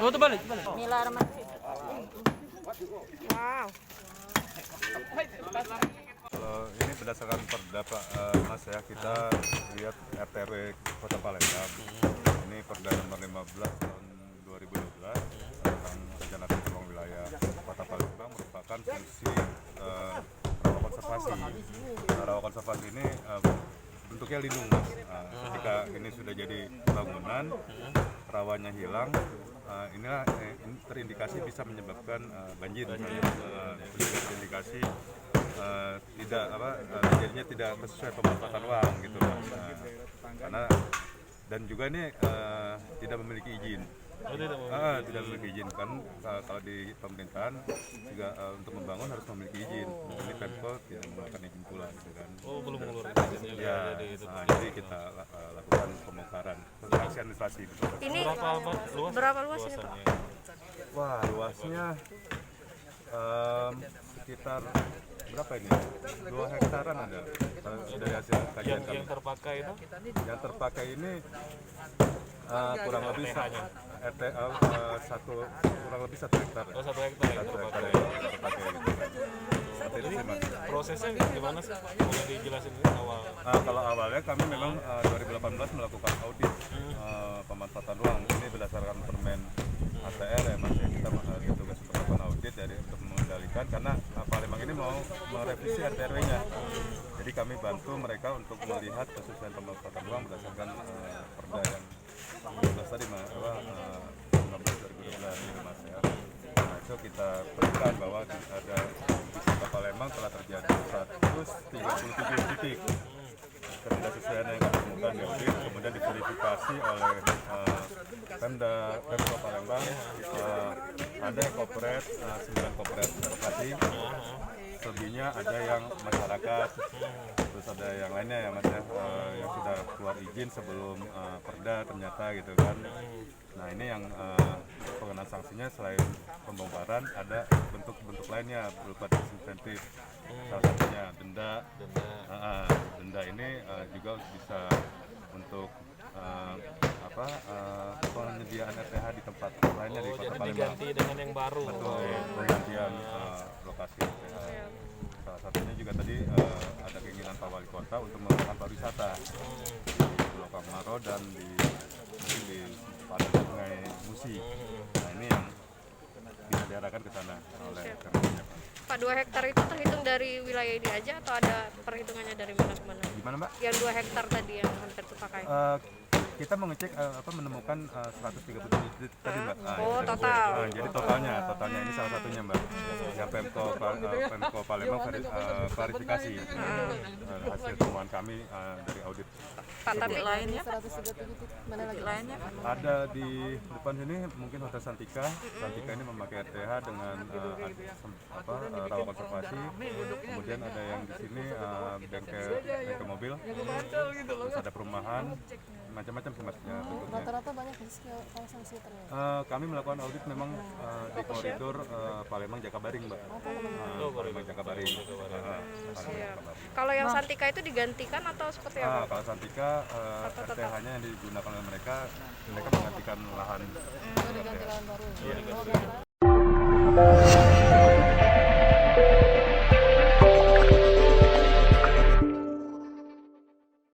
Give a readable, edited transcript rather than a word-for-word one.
Oh, terbalik. Mila Arman. Wow. Kalau ini berdasarkan perda Pak Mas ya, kita lihat RT/RW Kota Palembang. Ini Perda nomor 15 tahun 2012 tentang rencana tata ruang wilayah Kota Palembang merupakan fungsi rawa konservasi. Rawa konservasi ini bentuknya lindung Mas. Ketika ini sudah jadi bangunan, rawanya hilang, inilah ini terindikasi bisa menyebabkan banjir. Terindikasi tidak jadinya tidak sesuai pemanfaatan ruang gitu Mas. Karena dan juga ini tidak memiliki izin. Tidak memiliki izin kan kalau di pemerintahan juga untuk membangun harus memiliki izin. Ini Pemkot tidak mengeluarkan izin pula gitu kan. Oh, belum mengeluarkan izin Ya, jadi kita lakukan pembongkaran sanksi administrasi gitu. Ini berapa luas ya, Pak? Wah, luasnya sekitar berapa ini? 2 hektaran ada dari hasil kajian kami. Yang terpakai itu? Yang terpakai ini kurang lebih kurang lebih 1 hektar. Oh, 1 hektar yang 1 hektar terpakai. yang terpakai gitu kan. Seperti itu sih Mas. Prosesnya gimana sih? Boleh dijelasin ini awal? Kalau awalnya kami memang 2018 melakukan audit pemanfaatan ruang. Ini berdasarkan Permen ATR ya Mas, ya. Kita tugas untuk melakukan audit dari untuk mengendalikan karena Palembang ini mau merevisi RT/RW-nya. Jadi kami bantu mereka untuk melihat kesesuaian pemanfaatan ruang berdasarkan perda yang 15 tadi Mas, 15 2012 ini Mas ya. Nah, itu kita berikan bahwa ada di Kota Palembang telah terjadi 137 titik ketidaksesuaian yang kami temukan di audit, kemudian diverifikasi oleh Pemkot Palembang. Ada korporat 9 korporat lokasi, selebihnya ada yang masyarakat, terus ada yang lainnya ya Mas ya, yang sudah keluar izin sebelum perda ternyata gitu kan. Nah ini yang pengenaan sanksinya selain pembongkaran ada bentuk-bentuk lainnya berupa disinsentif, salah satunya denda. Denda ini juga bisa untuk penyediaan RTH di tempat lainnya di Kota Palembang. Diganti dengan yang baru. Betul, penggantian lokasi RTH. Salah satunya juga tadi ada keinginan Pak Wali Kota untuk melakukan pariwisata di Pulau Kamaro dan di pada Sungai Musi. Nah ini yang bisa diarahkan ke sana oleh Kementerian Pak, 2 hektar itu terhitung dari wilayah ini aja atau ada perhitungannya dari mana ke mana? Gimana Mbak? Yang 2 hektar tadi yang hampir terpakai. Kita mengecek menemukan 137 titik tadi Mbak. Oh, total. Jadi totalnya ini salah satunya Mbak. Yang Pemko Palembang klarifikasi hasil temuan kami dari audit. Pak, tapi lainnya mana lagi lainnya? Ada di depan sini mungkin Hotel Santika. Santika ini memakai RTH dengan rawa konservasi. Kemudian ada yang di sini bengkel mobil. Terus ada perumahan, macam-macam sih Mas ya, bentuknya. Rata-rata banyak kawasan sekitar. Kami melakukan audit memang di koridor Palembang Jakabaring Mbak. Palembang Jakabaring. kalau yang Santika itu digantikan atau seperti apa? Kalau Santika RTH-nya yang digunakan oleh mereka menggantikan lahan. Diganti lahan baru.